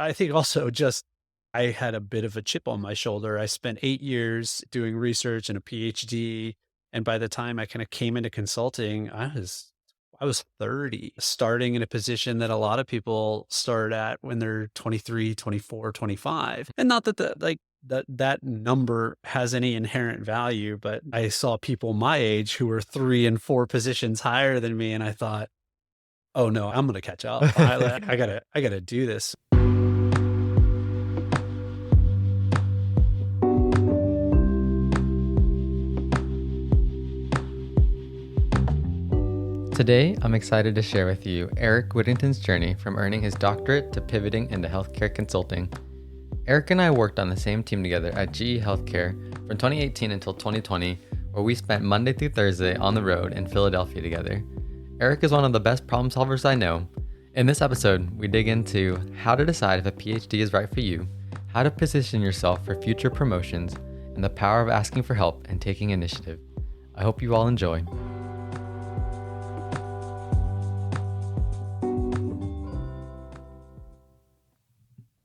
I think also just I had a bit of a chip on my shoulder. I spent 8 years doing research and a PhD, and by the time I kinda came into consulting, I was 30, starting in a position that a lot of people start at when they're 23, 24, 25. And not that that number has any inherent value, but I saw people my age who were 3 and 4 positions higher than me, and I thought, "Oh, no, I'm gonna catch up. I gotta do this." Today, I'm excited to share with you Aric Whittington's journey from earning his doctorate to pivoting into healthcare consulting. Aric and I worked on the same team together at GE Healthcare from 2018 until 2020, where we spent Monday through Thursday on the road in Philadelphia together. Aric is one of the best problem solvers I know. In this episode, we dig into how to decide if a PhD is right for you, how to position yourself for future promotions, and the power of asking for help and taking initiative. I hope you all enjoy.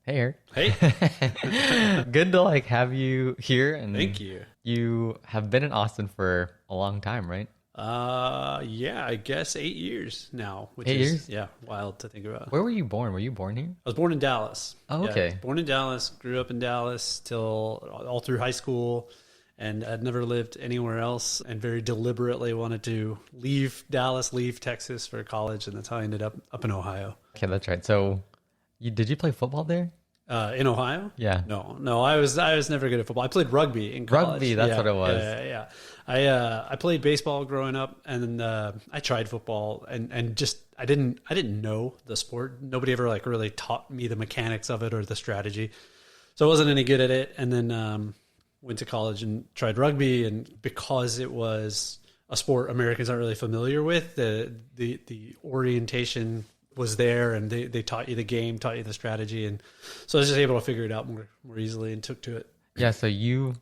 Hey, Aric. Hey. Good to have you here. And Thank you. You have been in Austin for a long time, right? Yeah, I guess 8 years now, which 8 is, years? yeah, wild to think about. Where were you born? Were you born here? I was born in Dallas. Oh, Yeah, okay. born in Dallas, grew up in Dallas till all through high school, and I'd never lived anywhere else, and very deliberately wanted to leave Dallas, leave Texas for college, and that's how I ended up in Ohio. Okay, that's right. So, did you play football there? In Ohio? Yeah. No, I was never good at football. I played rugby in college. Rugby, that's Yeah, what it was. Yeah. I played baseball growing up, and then I tried football, and just I didn't know the sport. Nobody ever really taught me the mechanics of it or the strategy, so I wasn't any good at it. And then went to college and tried rugby, and because it was a sport Americans aren't really familiar with, the orientation was there, and they taught you the game, taught you the strategy, and so I was just able to figure it out more easily and took to it. Yeah, so you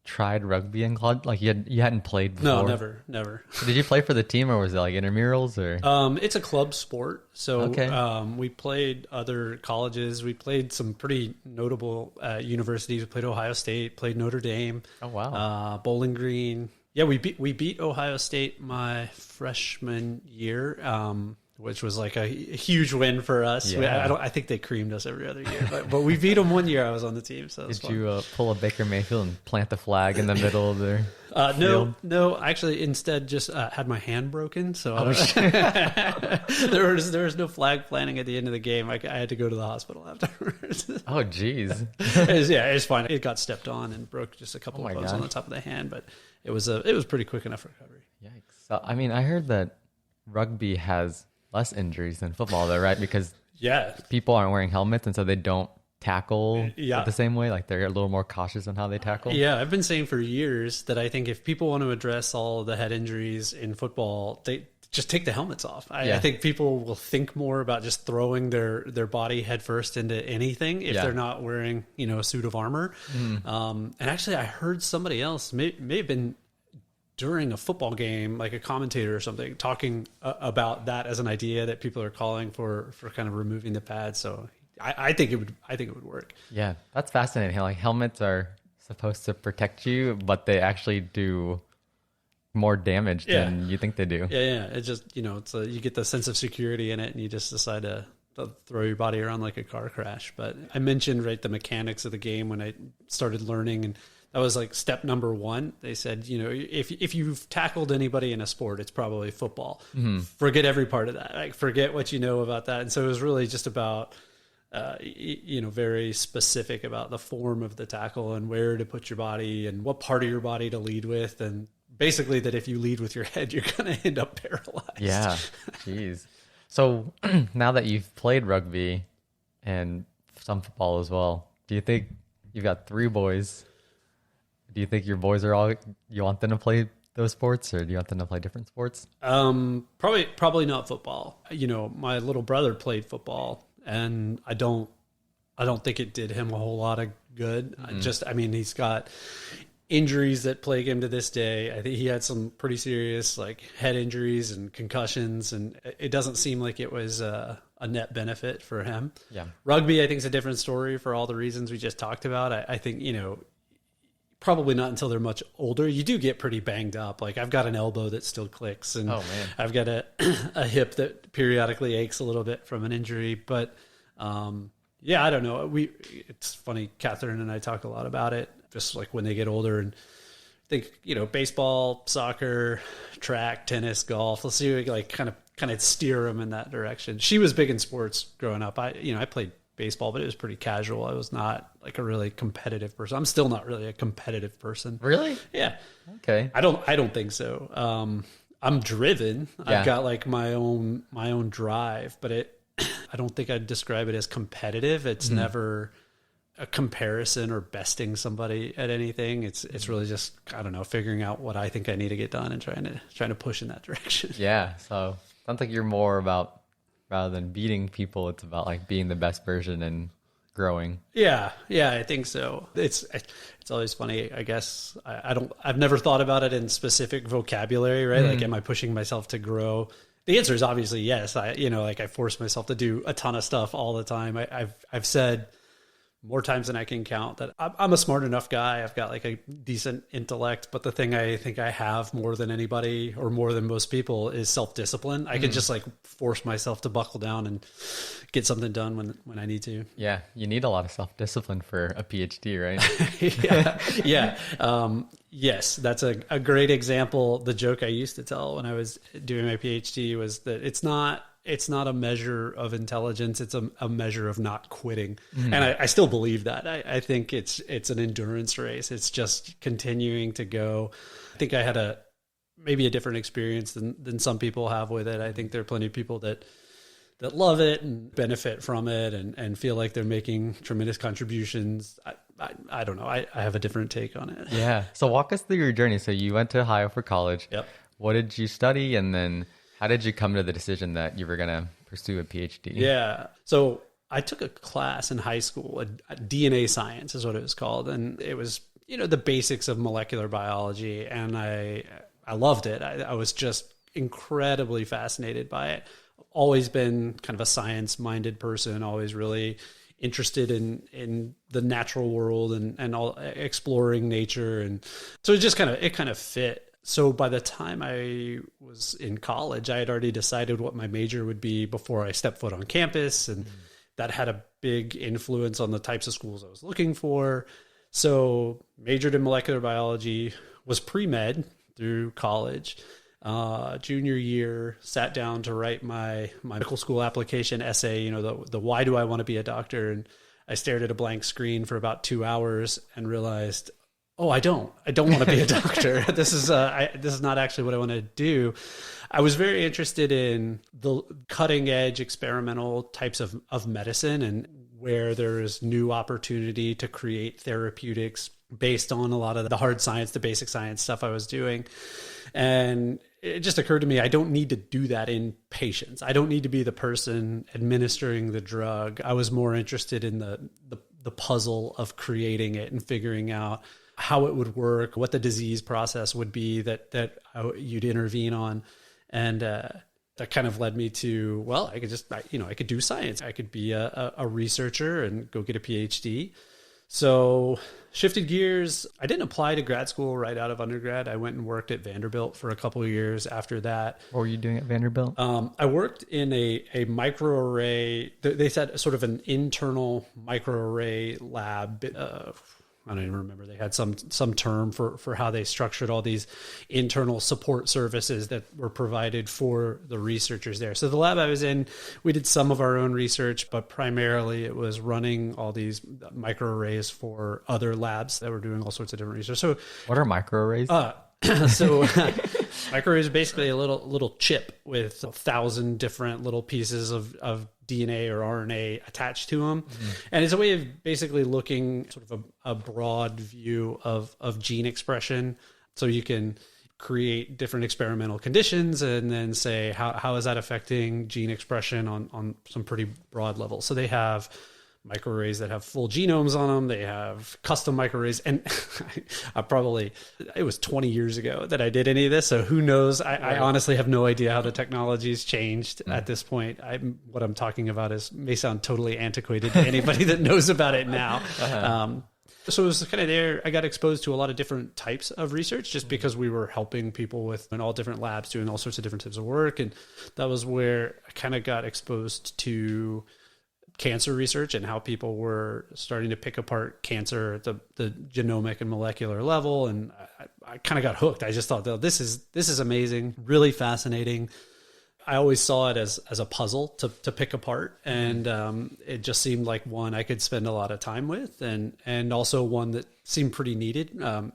tried rugby in college? You hadn't played before? No, never. So did you play for the team, or was it intramurals, or? It's a club sport, so Okay. We played other colleges. We played some pretty notable universities. We played Ohio State, played Notre Dame. Oh, wow. Bowling Green. Yeah, we beat Ohio State my freshman year. Which was a huge win for us. Yeah. I think they creamed us every other year, but we beat them one year. I was on the team, so it was Did fun. you pull a Baker Mayfield and plant the flag in the middle of their field? No. Actually, instead, just had my hand broken. So there was no flag planting at the end of the game. I had to go to the hospital afterwards. Oh, geez. It was fine. It got stepped on and broke just a couple of bones God. on the top of the hand, but it was pretty quick enough recovery. Yikes. So, I heard that rugby has less injuries than football, though, right? Because people aren't wearing helmets, and so they don't tackle the same way. They're a little more cautious on how they tackle. Yeah, I've been saying for years that I think if people want to address all the head injuries in football, they just take the helmets off. I think people will think more about just throwing their body headfirst into anything if they're not wearing a suit of armor. And actually, I heard somebody else may have been during a football game, like a commentator or something, talking about that as an idea that people are calling for kind of removing the pads. So I think it would work. Yeah, that's fascinating. Helmets are supposed to protect you, but they actually do more damage than you think they do. Yeah. It's just you get the sense of security in it, and you just decide to throw your body around like a car crash. But I mentioned the mechanics of the game when I started learning, and that was step number one. They said, if you've tackled anybody in a sport, it's probably football. Mm-hmm. Forget every part of that. Forget what you know about that. And so it was really just about, very specific about the form of the tackle and where to put your body and what part of your body to lead with. And basically that if you lead with your head, you're going to end up paralyzed. Yeah. Jeez. So now that you've played rugby and some football as well, do you think you've got 3 boys? Do you think your boys you want them to play those sports, or do you want them to play different sports? Probably not football. My little brother played football, and I don't think it did him a whole lot of good. Mm-hmm. He's got injuries that plague him to this day. I think he had some pretty serious head injuries and concussions, and it doesn't seem like it was a a net benefit for him. Yeah. Rugby, I think, is a different story for all the reasons we just talked about. I think, probably not until they're much older. You do get pretty banged up. Like I've got an elbow that still clicks, and I've got a hip that periodically aches a little bit from an injury. But I don't know. It's funny. Catherine and I talk a lot about it, just like when they get older, and think baseball, soccer, track, tennis, golf. Let's see, like kind of steer them in that direction. She was big in sports growing up. I played baseball, but it was pretty casual. I was not like a really competitive person. I'm still not really a competitive person. Really? Yeah. Okay. I don't think so. I'm driven. Yeah. I've got like my own drive, but I don't think I'd describe it as competitive. It's never a comparison or besting somebody at anything. It's really just, I don't know, figuring out what I think I need to get done and trying to push in that direction. Yeah. So sounds like you're more about, rather than beating people, it's about like being the best version and growing. Yeah, I think so. It's always funny. I guess I've never thought about it in specific vocabulary, right? Like, am I pushing myself to grow? The answer is obviously yes. I force myself to do a ton of stuff all the time. I've said more times than I can count that I'm a smart enough guy. I've got like a decent intellect, but the thing I think I have more than anybody or more than most people is self-discipline. I can just like force myself to buckle down and get something done when I need to. Yeah. You need a lot of self-discipline for a PhD, right? Yeah. Yes, that's a great example. The joke I used to tell when I was doing my PhD was that it's not a measure of intelligence. It's a measure of not quitting. And I still believe that. I think it's an endurance race. It's just continuing to go. I think I had maybe a different experience than some people have with it. I think there are plenty of people that love it and benefit from it and feel like they're making tremendous contributions. I don't know. I have a different take on it. Yeah. So walk us through your journey. So you went to Ohio for college. Yep. What did you study? And then how did you come to the decision that you were going to pursue a PhD? Yeah. So I took a class in high school, a DNA science is what it was called. And it was, the basics of molecular biology. And I loved it. I was just incredibly fascinated by it. Always been kind of a science-minded person, always really interested in the natural world and all exploring nature. And so it kind of fit. So by the time I was in college, I had already decided what my major would be before I stepped foot on campus. And that had a big influence on the types of schools I was looking for. So majored in molecular biology, was pre-med through college. Junior year, sat down to write my medical school application essay, the why do I want to be a doctor? And I stared at a blank screen for about 2 hours and realized, oh, I don't want to be a doctor. This is not actually what I want to do. I was very interested in the cutting edge experimental types of medicine and where there is new opportunity to create therapeutics based on a lot of the hard science, the basic science stuff I was doing. And it just occurred to me, I don't need to do that in patients. I don't need to be the person administering the drug. I was more interested in the puzzle of creating it and figuring out how it would work, what the disease process would be that you'd intervene on. And that kind of led me to, well, I could do science. I could be a researcher and go get a PhD. So shifted gears. I didn't apply to grad school right out of undergrad. I went and worked at Vanderbilt for a couple of years after that. What were you doing at Vanderbilt? I worked in a microarray. They said sort of an internal microarray lab. I don't even remember. They had some term for how they structured all these internal support services that were provided for the researchers there. So the lab I was in, we did some of our own research, but primarily it was running all these microarrays for other labs that were doing all sorts of different research. So what are microarrays? Microarray is basically a little chip with 1,000 different little pieces of DNA or RNA attached to them. Mm-hmm. And it's a way of basically looking sort of a broad view of gene expression. So you can create different experimental conditions and then say, how is that affecting gene expression on some pretty broad levels? So they have microarrays that have full genomes on them. They have custom microarrays. And it was 20 years ago that I did any of this. So who knows? I honestly have no idea how the technology's changed at this point. What I'm talking about may sound totally antiquated to anybody that knows about it now. So it was kind of there. I got exposed to a lot of different types of research just because we were helping people in all different labs doing all sorts of different types of work. And that was where I kind of got exposed to cancer research and how people were starting to pick apart cancer at the genomic and molecular level. And I kind of got hooked. I just thought, this is amazing, really fascinating. I always saw it as a puzzle to pick apart. And it just seemed like one I could spend a lot of time with, and also one that seemed pretty needed.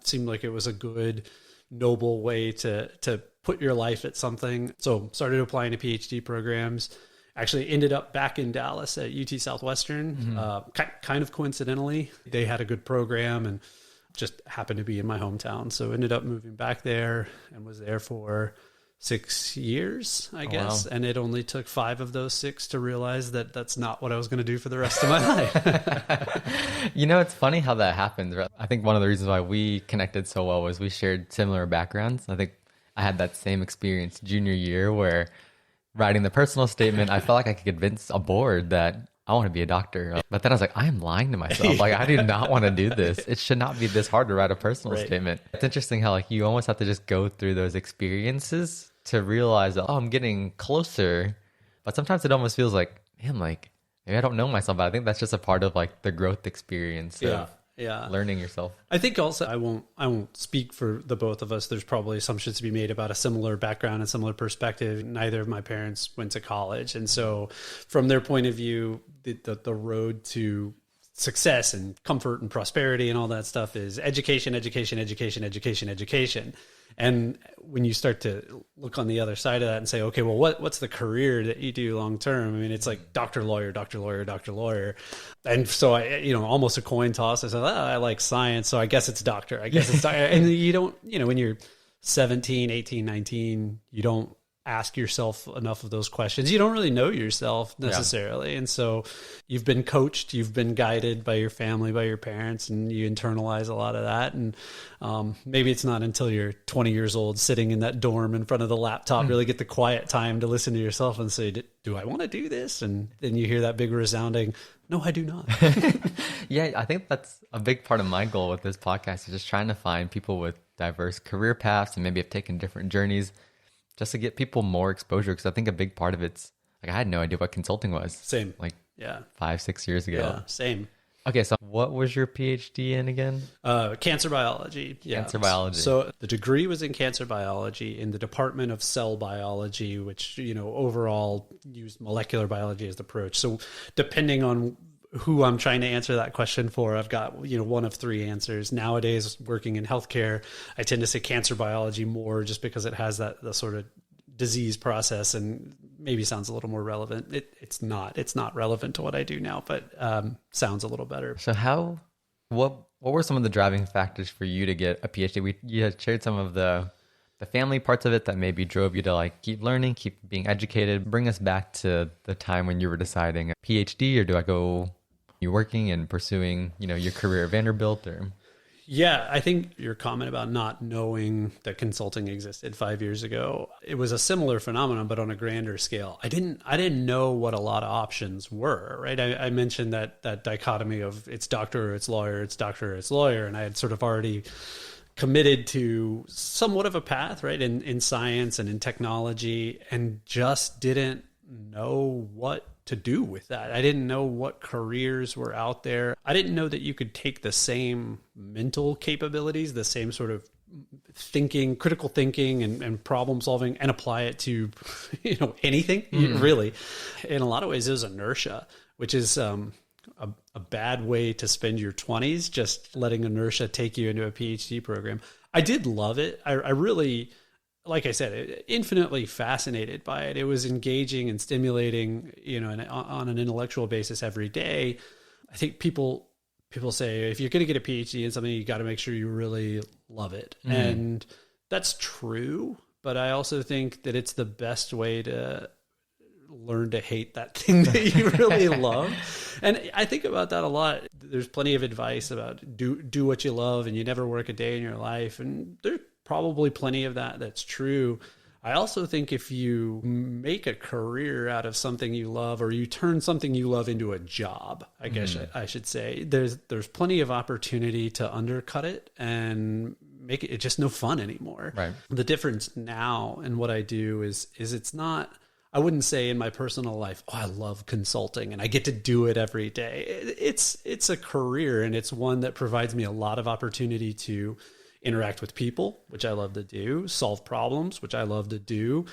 Seemed like it was a good, noble way to put your life at something. So started applying to PhD programs. Actually ended up back in Dallas at UT Southwestern. Kind of coincidentally, they had a good program and just happened to be in my hometown. So ended up moving back there and was there for 6 years, I guess. Wow. And it only took 5 of those 6 to realize that that's not what I was going to do for the rest of my life. It's funny how that happens. Right? I think one of the reasons why we connected so well was we shared similar backgrounds. I think I had that same experience junior year where writing the personal statement, I felt like I could convince a board that I want to be a doctor. But then I was like, I'm lying to myself. Like, I do not want to do this. It should not be this hard to write a personal statement. It's interesting how you almost have to just go through those experiences to realize that, I'm getting closer. But sometimes it almost feels like, man, maybe I don't know myself. But I think that's just a part of the growth experience of learning yourself. I think also I won't speak for the both of us. There's probably assumptions to be made about a similar background and similar perspective. Neither of my parents went to college. And so from their point of view, the road to success and comfort and prosperity and all that stuff is education, education, education, education, education. And when you start to look on the other side of that and say, okay, well, what's the career that you do long term? I mean, it's like doctor, lawyer, doctor, lawyer, doctor, lawyer. And so I, almost a coin toss. I said, I like science, so I guess it's doctor. I guess it's doctor. And you don't, when you're 17, 18, 19, you don't ask yourself enough of those questions. You don't really know yourself necessarily. Yeah. And so you've been coached, you've been guided by your family, by your parents, and you internalize a lot of that. And maybe it's not until you're 20 years old sitting in that dorm in front of the laptop, really get the quiet time to listen to yourself and say, do I want to do this? And then you hear that big resounding, no, I do not. Yeah, I think that's a big part of my goal with this podcast, is just trying to find people with diverse career paths and maybe have taken different journeys, just to get people more exposure. Because I think a big part of it's I had no idea what consulting was. Same. 5-6 years ago. Yeah, same. Okay, so what was your PhD in again? Cancer biology. Yeah. Cancer biology. So the degree was in cancer biology in the Department of Cell Biology, which, overall used molecular biology as the approach. So depending on who I'm trying to answer that question for, I've got, one of 3 answers. Nowadays, working in healthcare, I tend to say cancer biology more just because it has the sort of disease process and maybe sounds a little more relevant. It's not relevant to what I do now, but sounds a little better. So what were some of the driving factors for you to get a PhD? You had shared some of the family parts of it that maybe drove you to keep learning, keep being educated. Bring us back to the time when you were deciding a PhD, or do I go you working and pursuing, your career at Vanderbilt? Or Yeah, I think your comment about not knowing that consulting existed 5 years ago, it was a similar phenomenon, but on a grander scale. I didn't know what a lot of options were, right? I mentioned that dichotomy of it's doctor or it's lawyer, it's doctor or it's lawyer, and I had sort of already committed to somewhat of a path, right, in science and in technology, and just didn't know what to do with that. I didn't know what careers were out there. I didn't know that you could take the same mental capabilities, the same sort of thinking, critical thinking and problem solving, and apply it to, anything, really. In a lot of ways, it was inertia, which is a bad way to spend your 20s, just letting inertia take you into a PhD program. I did love it. I really, like I said, infinitely fascinated by it. It was engaging and stimulating, on an intellectual basis every day. I think people say, if you're going to get a PhD in something, you got to make sure you really love it. Mm-hmm. And that's true. But I also think that it's the best way to learn to hate that thing that you really love. And I think about that a lot. There's plenty of advice about do what you love and you never work a day in your life. And there's probably plenty of that's true. I also think if you make a career out of something you love, or you turn something you love into a job, I guess I should say, there's plenty of opportunity to undercut it and make it just no fun anymore. Right. The difference now in what I do is it's not, I wouldn't say in my personal life, oh, I love consulting and I get to do it every day. It's a career, and it's one that provides me a lot of opportunity to interact with people, which I love to do, solve problems, which I love to do,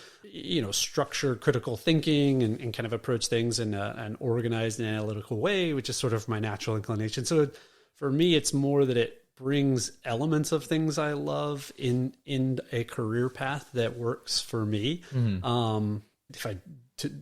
structure critical thinking and kind of approach things in an organized and analytical way, which is sort of my natural inclination. So for me, it's more that it brings elements of things I love in a career path that works for me. If I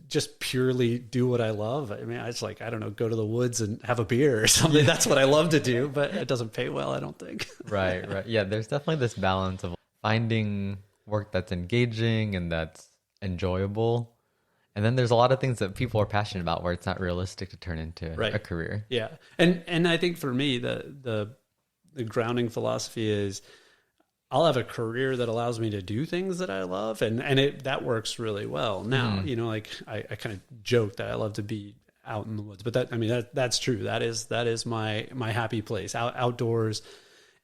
just purely do what I love, I mean, it's like, I don't know, go to the woods and have a beer or something. Yeah. That's what I love to do, but it doesn't pay well, I don't think. Right. Yeah, there's definitely this balance of finding work that's engaging and that's enjoyable. And then there's a lot of things that people are passionate about where it's not realistic to turn into a career. Yeah. And I think for me, the grounding philosophy is I'll have a career that allows me to do things that I love, and that works really well. Now, like I kind of joke that I love to be out in the woods, but that's true. That is my happy place, outdoors.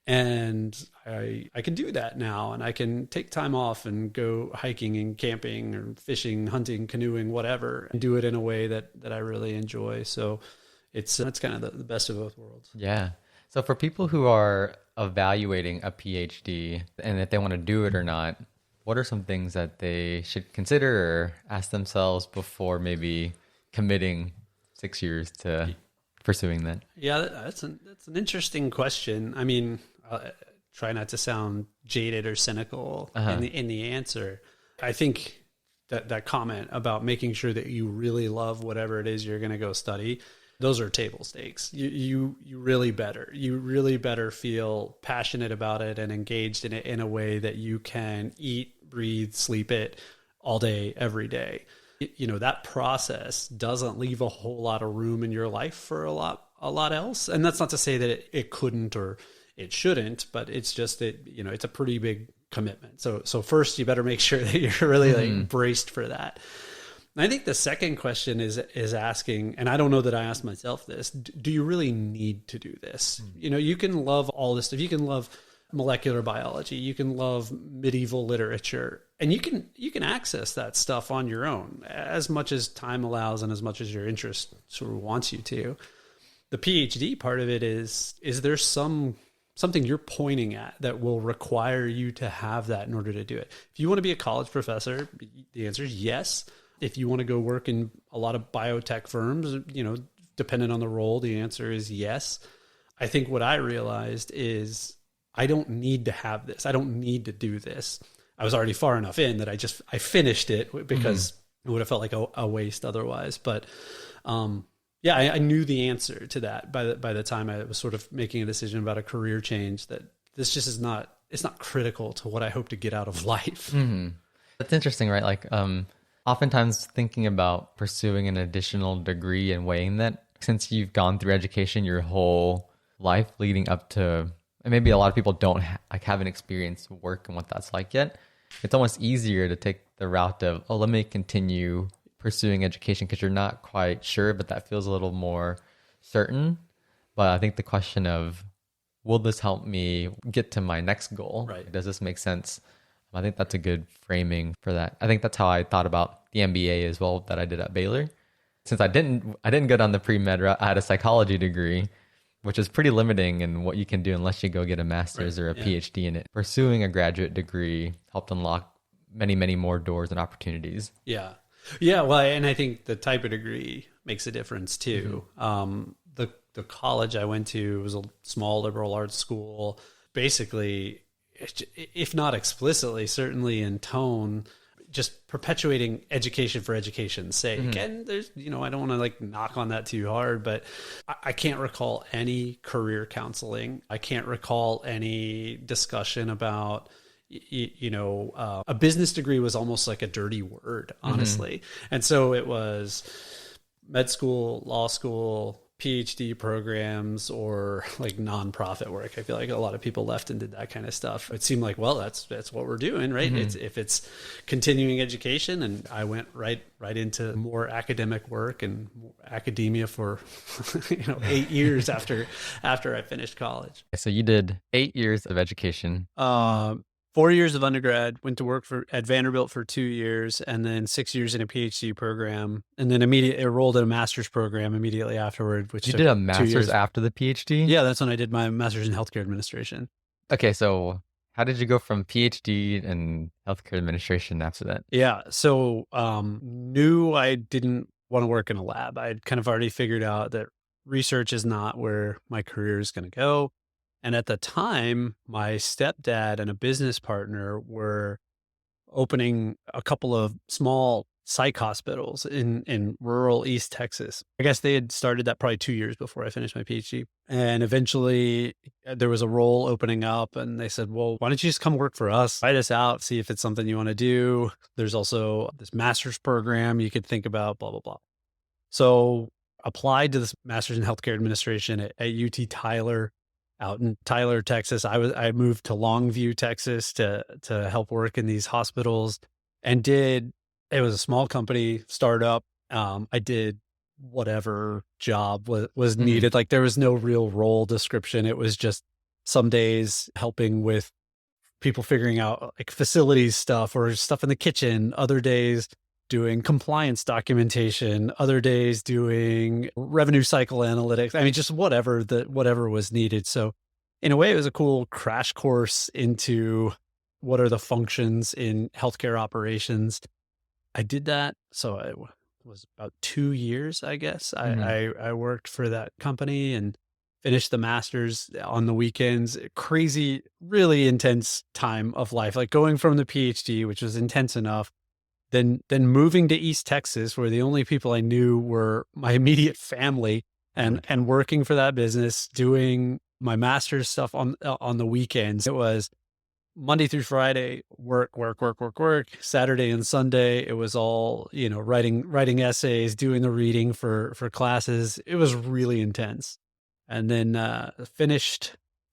And I can do that now, and I can take time off and go hiking and camping or fishing, hunting, canoeing, whatever, and do it in a way that I really enjoy. So it's kind of the best of both worlds. Yeah. So for people who are evaluating a PhD and if they want to do it or not, what are some things that they should consider or ask themselves before maybe committing 6 years to pursuing that? Yeah, that's an interesting question. I mean, try not to sound jaded or cynical in the answer. I think that comment about making sure that you really love whatever it is you're going to go study, those are table stakes. You really better feel passionate about it and engaged in it in a way that you can eat, breathe, sleep it all day, every day. That process doesn't leave a whole lot of room in your life for a lot else. And that's not to say that it couldn't or it shouldn't, but it's just that, it's a pretty big commitment. So first you better make sure that you're really like braced for that. And I think the second question is asking, and I don't know that I asked myself this, do you really need to do this? You can love all this stuff. You can love molecular biology. You can love medieval literature, and you can access that stuff on your own as much as time allows and as much as your interest sort of wants you to. The PhD part of it is there something you're pointing at that will require you to have that in order to do it? If you want to be a college professor, the answer is yes. If you want to go work in a lot of biotech firms, depending on the role, the answer is yes. I think what I realized is I don't need to have this. I don't need to do this. I was already far enough in that I finished it because it would have felt like a waste otherwise. But I knew the answer to that by the time I was sort of making a decision about a career change, that this just it's not critical to what I hope to get out of life. Mm-hmm. That's interesting, right? Like, oftentimes thinking about pursuing an additional degree and weighing that, since you've gone through education your whole life leading up to, and maybe a lot of people don't haven't experienced work and what that's like yet, it's almost easier to take the route of, let me continue pursuing education because you're not quite sure, but that feels a little more certain. But I think the question of, will this help me get to my next goal? Right. Does this make sense? I think that's a good framing for that. I think that's how I thought about the MBA as well that I did at Baylor. Since I didn't go down the pre-med route, I had a psychology degree, which is pretty limiting in what you can do unless you go get a master's or a PhD in it. Pursuing a graduate degree helped unlock many, many more doors and opportunities. Yeah. Yeah. Well, and I think the type of degree makes a difference too. The college I went to was a small liberal arts school. Basically, if not explicitly, certainly in tone, just perpetuating education for education's sake. And there's, I don't want to knock on that too hard, but I can't recall any career counseling. I can't recall any discussion about, a business degree was almost like a dirty word, Hmm. honestly. And so it was med school, law school, Ph.D. programs, or like nonprofit work. I feel like a lot of people left and did that kind of stuff. It seemed like, well, that's what we're doing, right? Hmm. It's if it's continuing education, and I went right into more academic work and academia for 8 years after I finished college. So you did 8 years of education. Uh, 4 years of undergrad, went to work at Vanderbilt for 2 years, and then 6 years in a PhD program, and then immediately enrolled in a master's program immediately afterward, which You took did a 2 years. master's after the PhD? Yeah, that's when I did my master's in healthcare administration. Okay, so how did you go from PhD and healthcare administration after that? Yeah, so knew I didn't want to work in a lab. I'd kind of already figured out that research is not where my career is going to go. And at the time, my stepdad and a business partner were opening a couple of small psych hospitals in rural East Texas. I guess they had started that probably 2 years before I finished my PhD. And eventually there was a role opening up, and they said, well, why don't you just come work for us? Try this out, see if it's something you want to do. There's also this master's program you could think about, blah, blah, blah. So applied to this master's in healthcare administration at UT Tyler out in Tyler, Texas. I moved to Longview, Texas to help work in these hospitals, and it was a small company startup. I did whatever job was Hmm. needed. Like there was no real role description. It was just some days helping with people figuring out like facilities stuff or stuff in the kitchen, other days doing compliance documentation, other days doing revenue cycle analytics. I mean, just whatever was needed. So in a way, it was a cool crash course into what are the functions in healthcare operations. I did that. So it was about 2 years, I guess. Hmm. I worked for that company and finished the master's on the weekends. Crazy, really intense time of life. Like going from the PhD, which was intense enough, then moving to East Texas, where the only people I knew were my immediate family, and working for that business, doing my master's stuff on the weekends. It was Monday through Friday, work, work, work, work, work. Saturday and Sunday, it was all, writing essays, doing the reading for classes. It was really intense. And then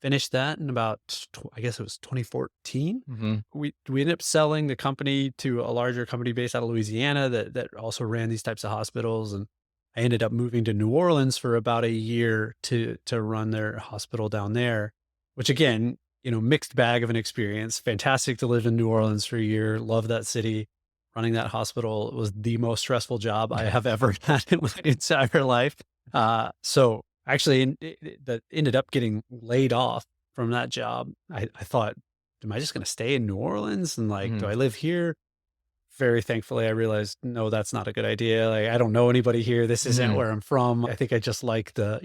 finished that in about I guess it was 2014. Hmm. We ended up selling the company to a larger company based out of Louisiana that also ran these types of hospitals, and I ended up moving to New Orleans for about a year to run their hospital down there, which again, mixed bag of an experience. Fantastic to live in New Orleans for a year. Love that city. Running that hospital was the most stressful job I have ever had in my entire life. So actually, that ended up getting laid off from that job. I thought, am I just going to stay in New Orleans? And like, do Hmm. I live here? Very thankfully, I realized, no, that's not a good idea. Like, I don't know anybody here. This isn't Hmm. where I'm from. I think I just like the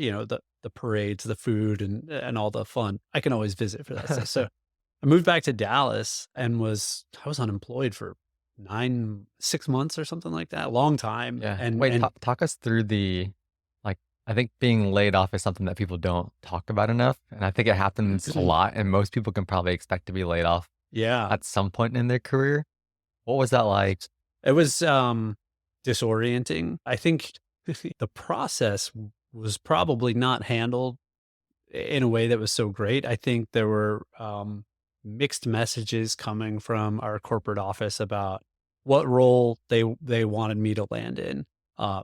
parades, the food, and all the fun. I can always visit for that stuff. So I moved back to Dallas and I was unemployed for 6 months or something like that. A long time. Yeah. And Wait, and talk us through like, I think being laid off is something that people don't talk about enough. And I think it happens a lot. And most people can probably expect to be laid off yeah, at some point in their career. What was that like? it was disorienting. I think the process was probably not handled in a way that was so great. I think there were mixed messages coming from our corporate office about what role they wanted me to land in.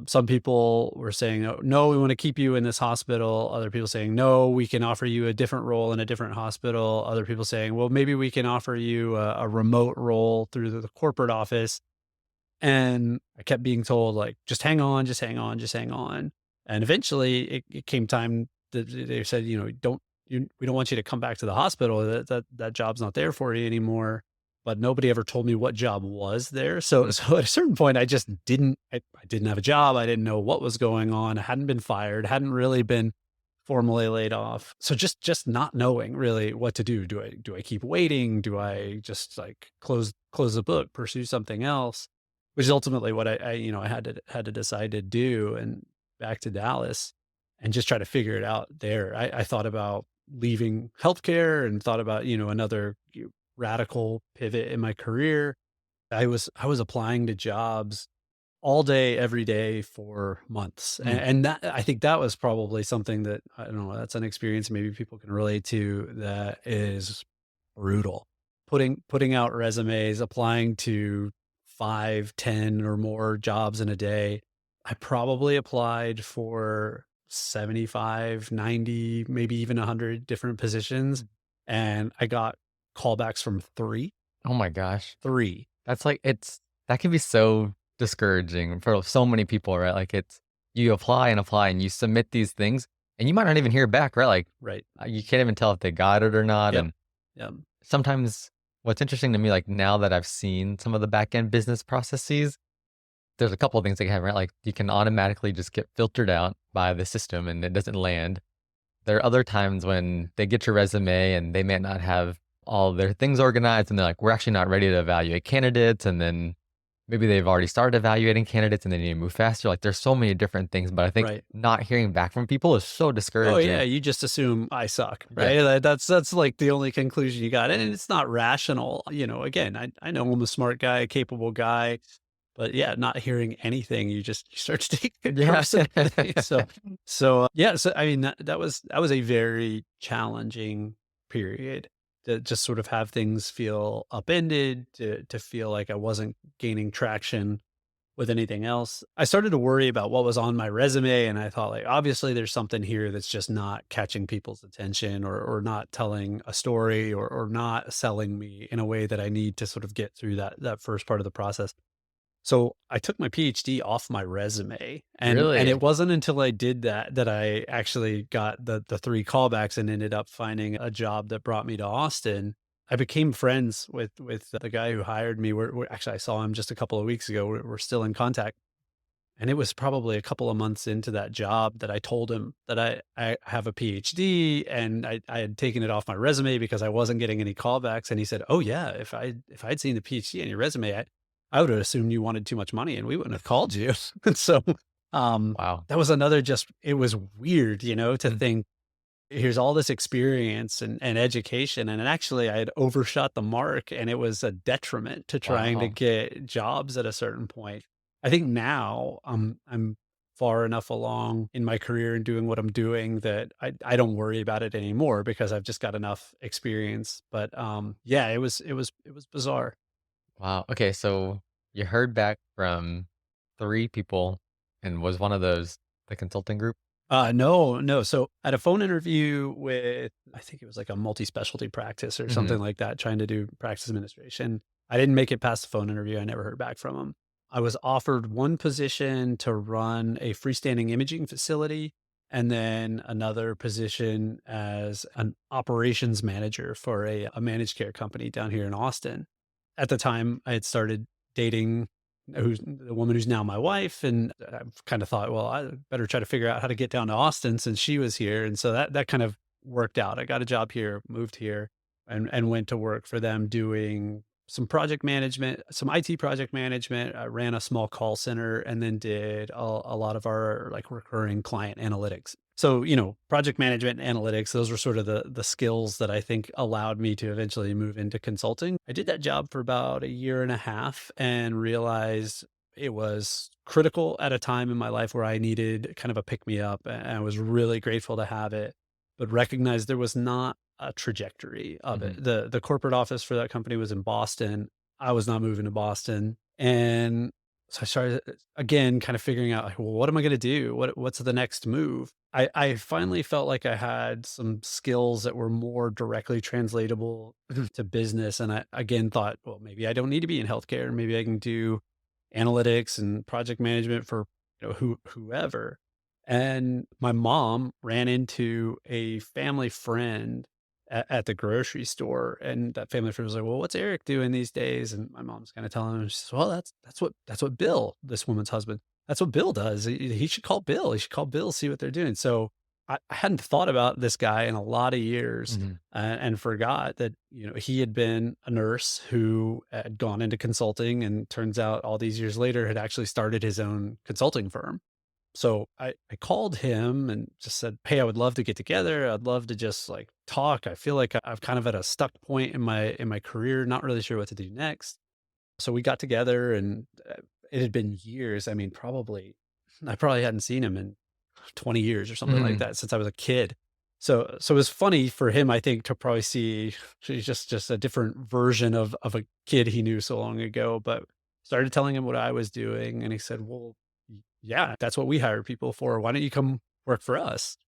Some people were saying, "Oh, no, we want to keep you in this hospital." Other people saying, "No, we can offer you a different role in a different hospital." Other people saying, "Well, maybe we can offer you a remote role through the corporate office." And I kept being told, like, just hang on, just hang on, just hang on. And eventually it came time that they said, we don't want you to come back to the hospital. That job's not there for you anymore. But nobody ever told me what job was there. So Mm. so at a certain point, I didn't have a job. I didn't know what was going on. I hadn't been fired, hadn't really been formally laid off. So just not knowing really what to do. Do I keep waiting? Do I just like close the book, pursue something else? Which is ultimately what I had to decide to do, and back to Dallas and just try to figure it out there. I thought about leaving healthcare and thought about, another radical pivot in my career. I was applying to jobs all day, every day for months. Mm. And that, I think that was probably something that, I don't know, that's an experience maybe people can relate to that is brutal. Putting out resumes, applying to 5, 10, or more jobs in a day. I probably applied for 75, 90, maybe even 100 different positions. And I got callbacks from three. Oh my gosh. Three. That's like that can be so discouraging for so many people, right? Like you apply and you submit these things and you might not even hear back, right? Like Right. you can't even tell if they got it or not. Yep. And Yep. sometimes what's interesting to me, like now that I've seen some of the back end business processes, there's a couple of things that can happen, right? Like you can automatically just get filtered out by the system and it doesn't land. There are other times when they get your resume and they may not have all their things organized and they're like, we're actually not ready to evaluate candidates. And then maybe they've already started evaluating candidates and they need to move faster. Like there's so many different things, but I think Right. not hearing back from people is so Oh yeah, discouraging. you just assume I suck, Yeah. right? That's like the only conclusion you got. And it's not rational. Again, I know I'm a smart guy, a capable guy, but yeah, not hearing anything, you start to take it Yeah. personally. Yeah, so I mean that was a very challenging period to just sort of have things feel upended, to feel like I wasn't gaining traction with anything else. I started to worry about what was on my resume, and I thought, like, obviously there's something here that's just not catching people's attention, or not telling a story, or not selling me in a way that I need to sort of get through that first part of the process. So I took my PhD off my resume, and Really? it wasn't until I did that I actually got the 3 callbacks and ended up finding a job that brought me to Austin. I became friends with the guy who hired me. We're actually, I saw him just a couple of weeks ago. We're still in contact. And it was probably a couple of months into that job that I told him that I have a PhD, and I had taken it off my resume because I wasn't getting any callbacks. And he said, "Oh yeah, if I'd seen the PhD on your resume, I would have assumed you wanted too much money and we wouldn't have called you." And so Wow. that was another, just, it was weird, to Mm. think here's all this experience and education. And actually I had overshot the mark, and it was a detriment to trying to Wow. get jobs at a certain point. I think now I'm far enough along in my career and doing what I'm doing that I don't worry about it anymore because I've just got enough experience. But yeah, it was bizarre. Wow. Okay. So you heard back from 3 people and was one of those the consulting group? No, no. So I had a phone interview with, I think it was like a multi-specialty practice or Hmm. something like that, trying to do practice administration. I didn't make it past the phone interview. I never heard back from them. I was offered one position to run a freestanding imaging facility, and then another position as an operations manager for a managed care company down here in Austin. At the time, I had started dating who's the woman who's now my wife, and I've kind of thought, well, I better try to figure out how to get down to Austin since she was here, and so that kind of worked out. I got a job here, moved here, and went to work for them doing some project management, some IT project management. I ran a small call center, and then did a lot of our like recurring client analytics. So, project management and analytics, those were sort of the skills that I think allowed me to eventually move into consulting. I did that job for about a year and a half and realized it was critical at a time in my life where I needed kind of a pick me up. And I was really grateful to have it, but recognized there was not a trajectory of Hmm. it. The corporate office for that company was in Boston. I was not moving to Boston. And so I started again kind of figuring out, like, well, what am I going to do? What's the next move? I finally felt like I had some skills that were more directly translatable to business. And I again thought, well, maybe I don't need to be in healthcare. Maybe I can do analytics and project management for whoever. And my mom ran into a family friend at the grocery store, and that family friend was like, "Well, what's Aric doing these days?" And my mom's kind of telling him, she says, "Well, that's what Bill, this woman's husband, that's what Bill does. He should call Bill. He should call Bill, see what they're doing." So I hadn't thought about this guy in a lot of years, Hmm. and forgot that he had been a nurse who had gone into consulting, and turns out all these years later had actually started his own consulting firm. So I called him and just said, "Hey, I would love to get together. I'd love to just like talk. I feel like I've kind of at a stuck point in my career, not really sure what to do next." So we got together and it had been years. I mean, I probably hadn't seen him in 20 years or something like Mhm. that since I was a kid. So it was funny for him, I think, to probably see she's just a different version of a kid he knew so long ago. But started telling him what I was doing, and he said, "Well, yeah, that's what we hire people for. Why don't you come work for us?"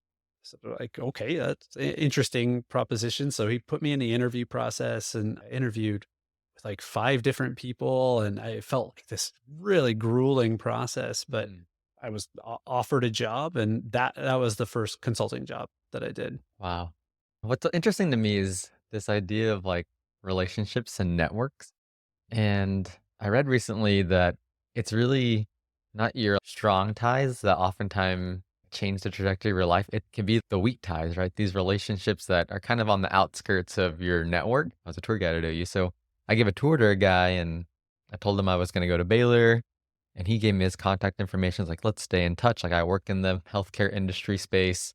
So like, okay, that's an interesting proposition. So he put me in the interview process, and I interviewed with like 5 different people, and I felt like this really grueling process, but Mm. I was offered a job, and that was the first consulting job that I did. Wow. What's interesting to me is this idea of like relationships and networks. And I read recently that it's really not your strong ties that oftentimes change the trajectory of your life. It can be the weak ties, right? These relationships that are kind of on the outskirts of your network. I was a tour guide at OU. So I gave a tour to a guy and I told him I was going to go to Baylor and he gave me his contact information. He's like, let's stay in touch. Like I work in the healthcare industry space.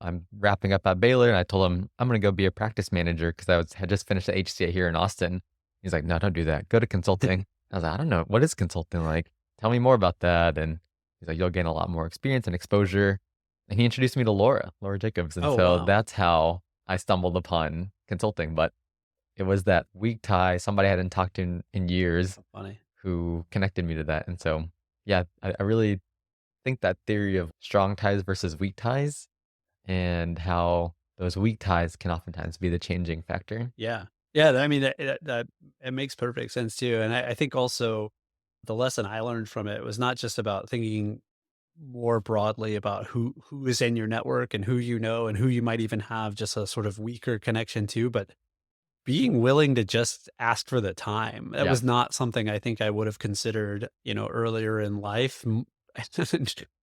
I'm wrapping up at Baylor, and I told him I'm gonna go be a practice manager because had just finished the HCA here in Austin. He's like, "No, don't do that. Go to consulting." I was like, "I don't know. What is consulting like? Tell me more about that." And he's like, "You'll gain a lot more experience and exposure." And he introduced me to Laura Jacobs, and Oh, so wow. that's how I stumbled upon consulting. But it was that weak tie, somebody I hadn't talked to in years So funny. who connected me to that. And so, yeah, I really think that theory of strong ties versus weak ties and how those weak ties can oftentimes be the changing factor. Yeah. Yeah, I mean, that it makes perfect sense too, and I think also the lesson I learned from it was not just about thinking more broadly about who is in your network and who you know and who you might even have just a sort of weaker connection to, but being willing to just ask for the time. That Yeah. was not something I think I would have considered, earlier in life.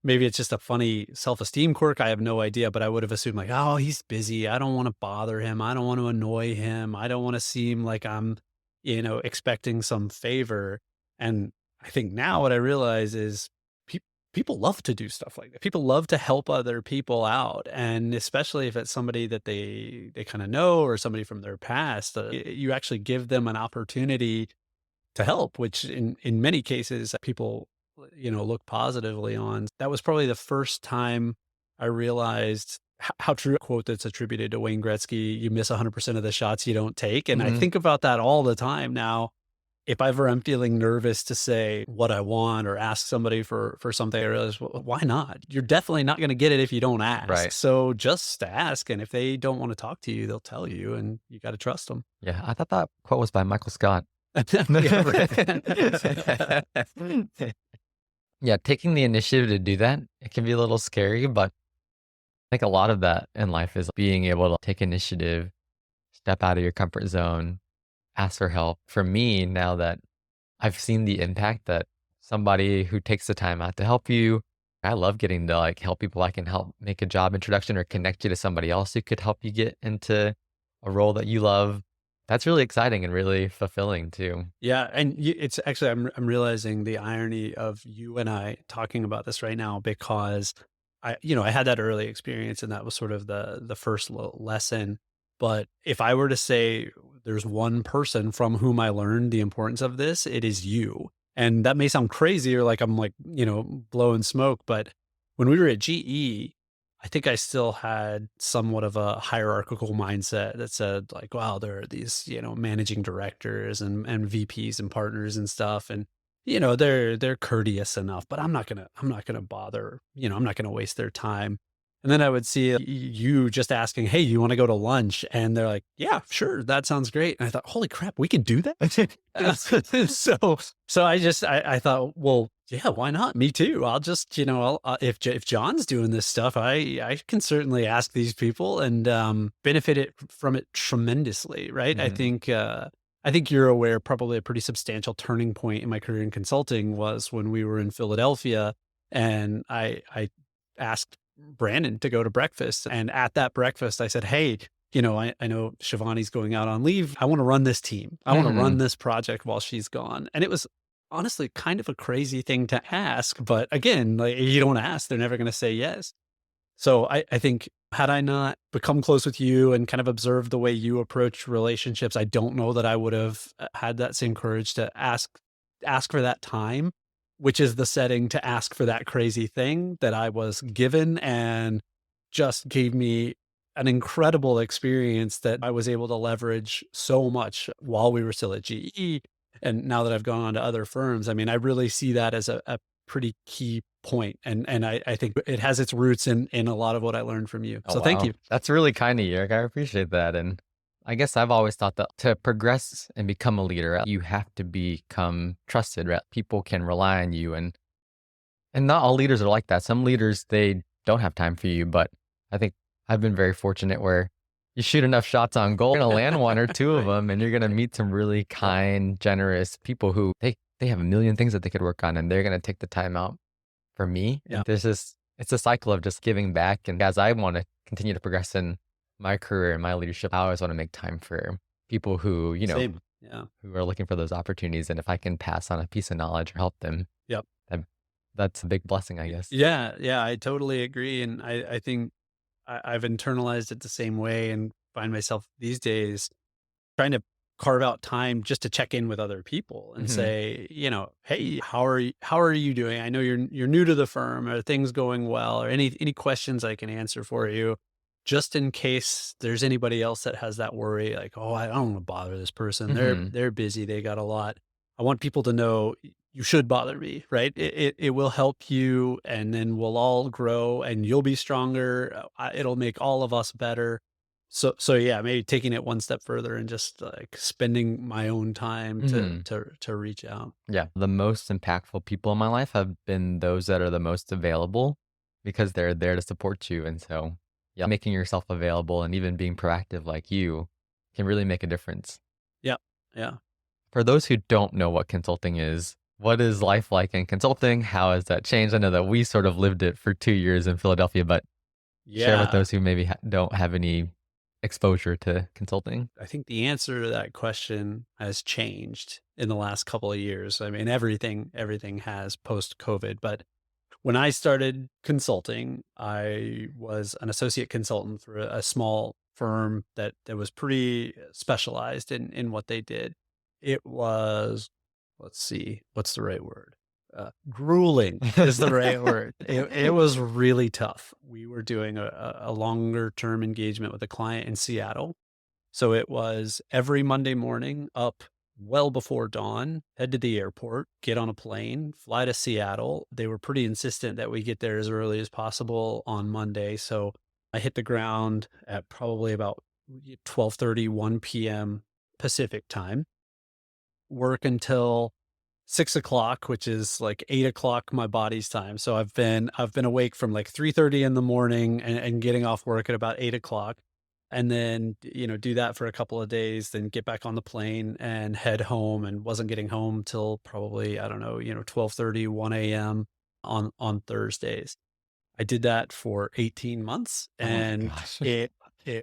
Maybe it's just a funny self-esteem quirk. I have no idea, but I would have assumed like, oh, he's busy. I don't want to bother him. I don't want to annoy him. I don't want to seem like I'm, expecting some favor. And I think now what I realize is people love to do stuff like that. People love to help other people out, and especially if it's somebody that they kind of know or somebody from their past, you actually give them an opportunity to help, which in many cases people look positively on. That was probably the first time I realized how true a quote that's attributed to Wayne Gretzky: "You miss 100% of the shots you don't take." And I Mhm. think about that all the time now if ever I'm feeling nervous to say what I want or ask somebody for something, I realize, well, why not? You're definitely not going to get it if you don't ask. Right. So just ask, and if they don't want to talk to you, they'll tell you, and you got to trust them. Yeah, I thought that quote was by Michael Scott. Yeah, right. Yeah, taking the initiative to do that, it can be a little scary, but I think a lot of that in life is being able to take initiative, step out of your comfort zone, ask for help. For me, now that I've seen the impact that somebody who takes the time out to help you, I love getting to like help people I can help make a job introduction or connect you to somebody else who could help you get into a role that you love. That's really exciting and really fulfilling too. Yeah, and it's actually I'm realizing the irony of you and I talking about this right now because I had that early experience and that was sort of the first lesson. But if I were to say there's one person from whom I learned the importance of this, it is you. And that may sound crazy or like I'm like blowing smoke, but when we were at GE, I think I still had somewhat of a hierarchical mindset that said like, wow, there are these, managing directors and VPs and partners and stuff. And, they're courteous enough, but I'm not gonna bother, I'm not gonna waste their time. And then I would see you just asking, "Hey, you want to go to lunch?" And they're like, "Yeah, sure, that sounds great." And I thought, "Holy crap, we can do that!" so, so I thought, well, yeah, why not? Me too. I'll just, if John's doing this stuff, I can certainly ask these people and benefit from it tremendously, right? Mhm. I think you're aware probably a pretty substantial turning point in my career in consulting was when we were in Philadelphia, and I asked Brandon to go to breakfast, and at that breakfast, I said, "Hey." I know Shivani's going out on leave. I want to run this team. I want to run Mhm. this project while she's gone. And it was honestly kind of a crazy thing to ask. But again, like you don't ask, they're never going to say yes. So I think had I not become close with you and kind of observed the way you approach relationships, I don't know that I would have had that same courage to ask for that time, which is the setting to ask for that crazy thing that I was given and just gave me an incredible experience that I was able to leverage so much while we were still at GE. And now that I've gone on to other firms, I mean, I really see that as a pretty key point. And I think it has its roots in a lot of what I learned from you. Oh, So thank wow. you. That's really kind of you, Eric. I appreciate that. And I guess I've always thought that to progress and become a leader, you have to become trusted, right? People can rely on you. And not all leaders are like that. Some leaders, they don't have time for you. But I think I've been very fortunate where you shoot enough shots on goal, you're going to land one or two of Right. them, and you're going to meet some really Yeah. kind, generous people who they have a million things that they could work on, and they're going to take the time out for me. Yeah. And there's this, it's a cycle of just giving back. And as I want to continue to progress in my career and my leadership, I always want to make time for people who, Same. Yeah. who are looking for those opportunities. And if I can pass on a piece of knowledge or help them, Yep. that, that's a big blessing, I guess. Yeah. Yeah. I totally agree. And I think I've internalized it the same way and find myself these days trying to carve out time just to check in with other people and Hmm. say, hey, how are you doing? I know you're new to the firm. Are things going well? Or any questions I can answer for you, just in case there's anybody else that has that worry, like, oh, I don't want to bother this person. Hmm. They're busy. They got a lot. I want people to know you should bother me, right? It will help you, and then we'll all grow, and you'll be stronger. It'll make all of us better. So yeah, maybe taking it one step further and just like spending my own time Hmm. to reach out. Yeah. The most impactful people in my life have been those that are the most available because they're there to support you. And so, yeah, making yourself available and even being proactive like you can really make a difference. Yeah. Yeah. For those who don't know what consulting is, what is life like in consulting? How has that changed? I know that we sort of lived it for 2 years in Philadelphia, but share with Yeah. those who maybe don't have any exposure to consulting. I think the answer to that question has changed in the last couple of years. I mean, everything has post COVID, but when I started consulting, I was an associate consultant for a small firm that was pretty specialized in what they did. It was, let's see, what's the right word? Grueling is the right word. It was really tough. We were doing a longer term engagement with a client in Seattle, so it was every Monday morning up well before dawn, head to the airport, get on a plane, fly to Seattle. They were pretty insistent that we get there as early as possible on Monday. So I hit the ground at probably about 12:30, 1 p.m. Pacific time, work until 6 o'clock, which is like 8 o'clock my body's time. So I've been awake from like 3:30 in the morning and getting off work at about 8 o'clock. And then, do that for a couple of days, then get back on the plane and head home, and wasn't getting home till probably, I don't know, 12:30, 1 a.m. on Thursdays. I did that for 18 months, Oh my and gosh. it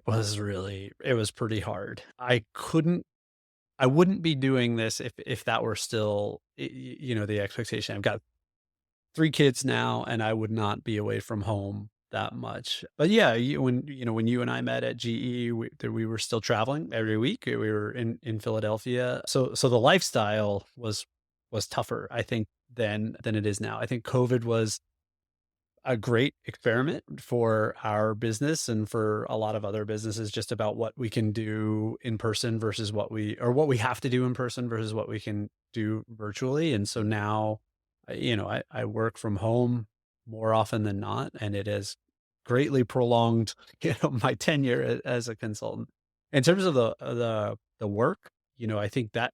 was pretty hard. I wouldn't be doing this if that were still, the expectation. I've got 3 kids now, and I would not be away from home that much. But yeah, when you and I met at GE, we were still traveling every week. We were in Philadelphia. So the lifestyle was tougher, I think, than it is now. I think COVID was a great experiment for our business and for a lot of other businesses, just about what we can do in person versus what we have to do in person versus what we can do virtually. And so now, I work from home more often than not, and it has greatly prolonged, my tenure as a consultant. In terms of the work, I think that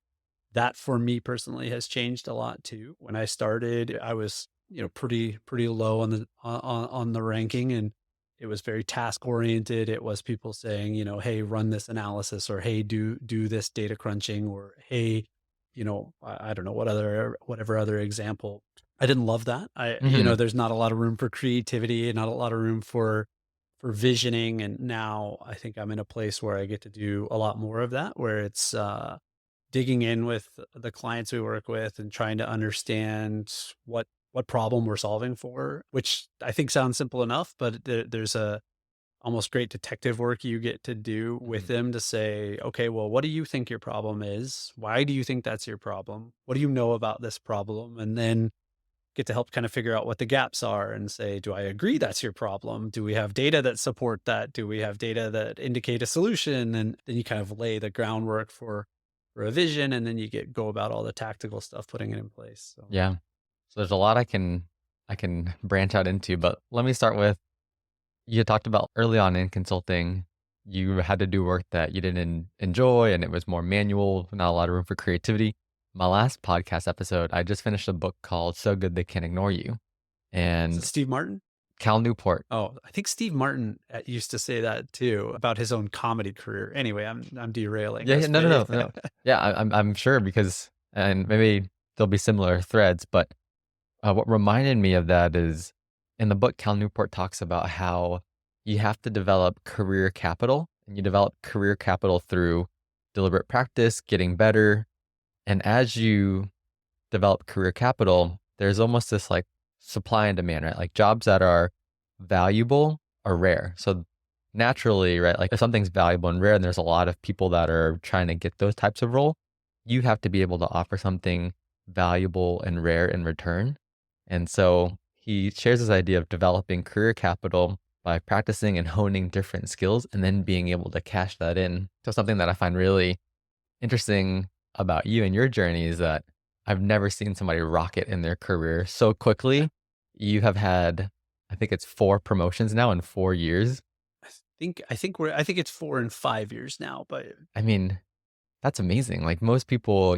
for me personally has changed a lot too. When I started, I was, pretty low on the ranking, and it was very task oriented. It was people saying, hey, run this analysis, or hey, do this data crunching, or hey, I don't know whatever other example. I didn't love that. Hmm. There's not a lot of room for creativity and not a lot of room for visioning. And now I think I'm in a place where I get to do a lot more of that, where it's digging in with the clients we work with and trying to understand what problem we're solving for, which I think sounds simple enough, but there's a almost great detective work you get to do with Mhm. them to say, okay, well, what do you think your problem is? Why do you think that's your problem? What do you know about this problem? And then get to help kind of figure out what the gaps are and say, do I agree that's your problem? Do we have data that support that? Do we have data that indicate a solution? And then you kind of lay the groundwork for a vision, and then you go about all the tactical stuff, putting it in place. So Yeah. So there's a lot I can branch out into, but let me start with you talked about early on in consulting, you had to do work that you didn't enjoy and it was more manual, not a lot of room for creativity. My last podcast episode, I just finished a book called So Good They Can't Ignore You. is it And Steve Martin? Cal Newport. Oh, I think Steve Martin used to say that too about his own comedy career. Anyway, I'm derailing Yeah, yeah, us, no, but no, no, no. Yeah, I'm sure because, and maybe there'll be similar threads, but what reminded me of that is in the book, Cal Newport talks about how you have to develop career capital, and you develop career capital through deliberate practice, getting better. And as you develop career capital, there's almost this like supply and demand, right? Like jobs that are valuable are rare. So naturally, right? Like if something's valuable and rare, and there's a lot of people that are trying to get those types of role, you have to be able to offer something valuable and rare in return. And so he shares this idea of developing career capital by practicing and honing different skills and then being able to cash that in. So something that I find really interesting about you and your journey is that I've never seen somebody rocket in their career so quickly. You have had, I think it's 4 promotions now in 4 years. I think it's 4 and 5 years now, but I mean, that's amazing. Like most people,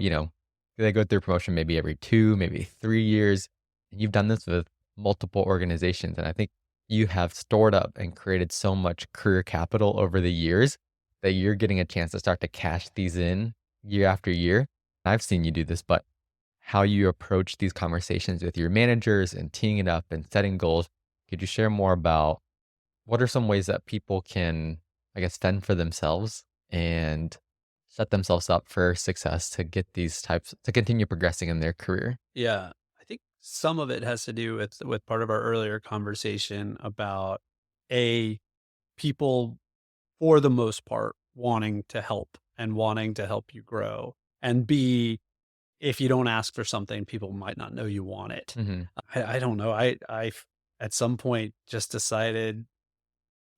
they go through promotion maybe every 2, maybe 3 years. And you've done this with multiple organizations. And I think you have stored up and created so much career capital over the years that you're getting a chance to start to cash these in year after year. I've seen you do this, but how you approach these conversations with your managers and teeing it up and setting goals. Could you share more about what are some ways that people can, I guess, fend for themselves and set themselves up for success to get these types to continue progressing in their career? yeah, I think some of it has to do with part of our earlier conversation about a people for the most part wanting to help and wanting to help you grow, and B, if you don't ask for something, people might not know you want it. Hmm. I don't know. At some point just decided,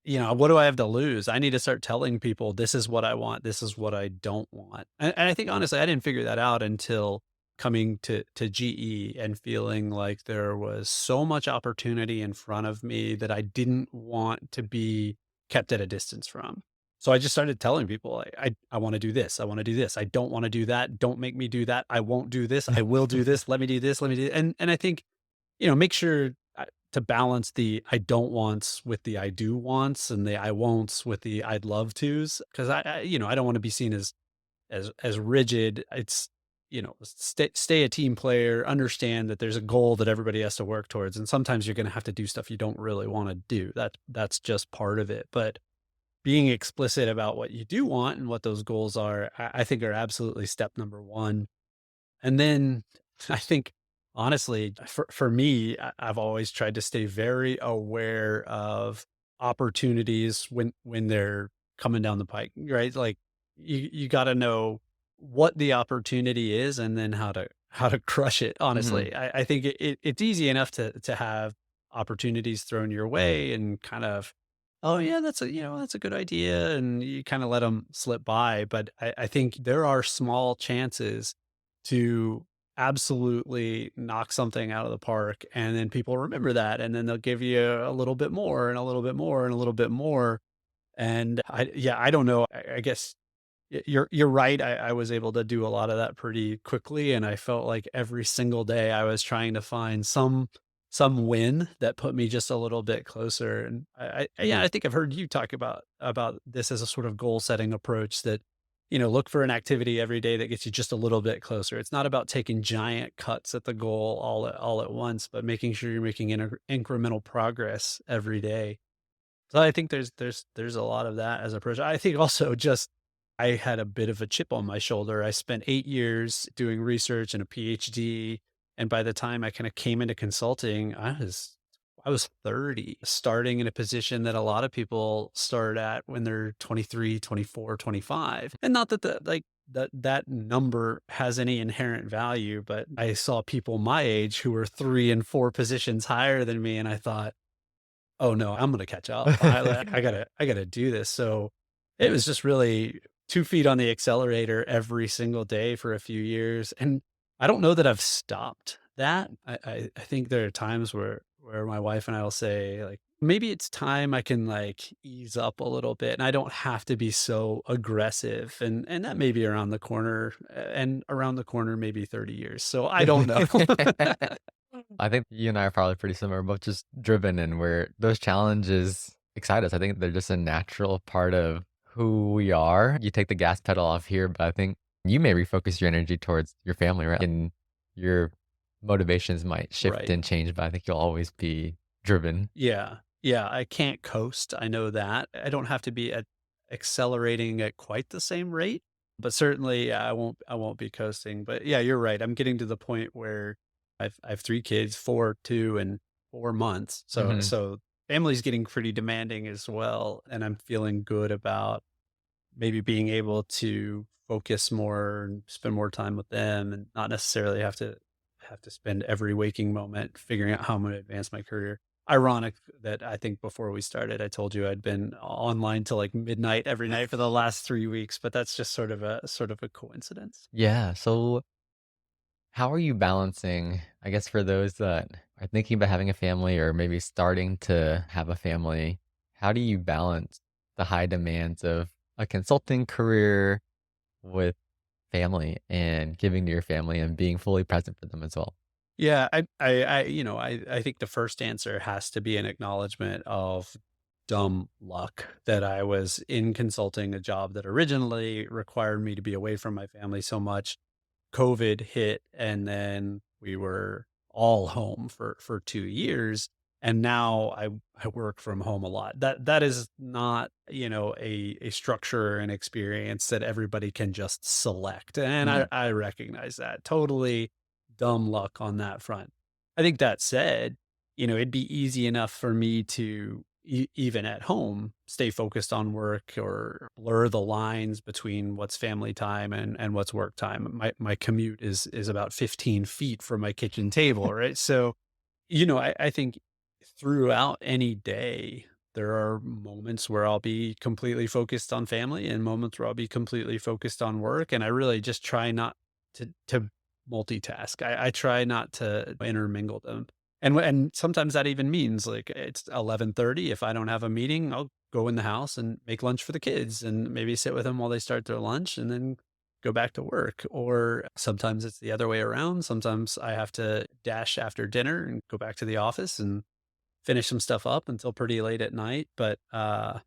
what do I have to lose? I need to start telling people this is what I want. This is what I don't want. And I think honestly, I didn't figure that out until coming to GE and feeling like there was so much opportunity in front of me that I didn't want to be kept at a distance from. So I just started telling people, like, I want to do this. I want to do this. I don't want to do that. Don't make me do that. I won't do this. I will do this. Let me do this. Let me do. And I think, make sure to balance the I don't wants with the I do wants, and the I won'ts with the I'd love tos. Cause I don't want to be seen as rigid. It's, stay a team player, understand that there's a goal that everybody has to work towards. And sometimes you're going to have to do stuff you don't really want to do. That's just part of it. But being explicit about what you do want and what those goals are, I think are absolutely step number one. And then I think, honestly, for me, I've always tried to stay very aware of opportunities when they're coming down the pike, right? Like you got to know what the opportunity is and then how to crush it. Hmm. Honestly, I think it's easy enough to have opportunities thrown your way and kind of, oh yeah, that's a good idea, and you kind of let them slip by. But I think there are small chances to absolutely knock something out of the park, and then people remember that, and then they'll give you a little bit more and a little bit more and a little bit more. And I don't know. I guess you're right. I was able to do a lot of that pretty quickly, and I felt like every single day I was trying to find some win that put me just a little bit closer. And yeah, I think I've heard you talk about this as a sort of goal setting approach that, look for an activity every day that gets you just a little bit closer. It's not about taking giant cuts at the goal all at once, but making sure you're making incremental progress every day. So I think there's a lot of that as a approach. I think also just I had a bit of a chip on my shoulder. I spent 8 years doing research and a PhD. And by the time I kind of came into consulting, I was 30, starting in a position that a lot of people start at when they're 23, 24, 25. And not that that number has any inherent value, but I saw people my age who were 3 and 4 positions higher than me. And I thought, oh no, I'm gonna catch up. I gotta do this. So it was just really 2 feet on the accelerator every single day for a few years, and I don't know that I've stopped that. I think there are times where my wife and I will say, like, "Maybe it's time I can, like, ease up a little bit, and I don't have to be so aggressive," and that may be around the corner, and around the corner, maybe 30 years, so I don't know. I think you and I are probably pretty similar, both just driven and where those challenges excite us. I think they're just a natural part of who we are. You take the gas pedal off here, but I think you may refocus your energy towards your family, right? And your motivations might shift Right. and change, but I think you'll always be driven. Yeah. Yeah, I can't coast, I know that. I don't have to be at accelerating at quite the same rate, but certainly, yeah, I won't be coasting, but yeah, you're right, I'm getting to the point where I have 3 kids, 4, 2, and 4 months, so Hmm. so family's getting pretty demanding as well, and I'm feeling good about maybe being able to focus more and spend more time with them and not necessarily have to spend every waking moment figuring out how I'm gonna advance my career. Ironic that I think before we started, I told you I'd been online till, like, midnight every night for the last 3 weeks, but that's just sort of a coincidence. Yeah. So, how are you balancing, I guess, for those that are thinking about having a family or maybe starting to have a family, how do you balance the high demands of a consulting career with family and giving to your family and being fully present for them as well? Yeah, I think the first answer has to be an acknowledgement of dumb luck that I was in consulting, a job that originally required me to be away from my family so much. COVID hit, and then we were all home for 2 years, and now I work from home a lot. That is not, a structure and experience that everybody can just select, and I Mm, I recognize that. Totally dumb luck on that front. I think that said, it'd be easy enough for me to even at home, stay focused on work or blur the lines between what's family time and what's work time. My commute is about 15 feet from my kitchen table, right? So, I think throughout any day, there are moments where I'll be completely focused on family and moments where I'll be completely focused on work. And I really just try not to multitask. I try not to intermingle them. And sometimes that even means, like, it's 11:30. If I don't have a meeting, I'll go in the house and make lunch for the kids and maybe sit with them while they start their lunch and then go back to work. Or sometimes it's the other way around. Sometimes I have to dash after dinner and go back to the office and finish some stuff up until pretty late at night. But the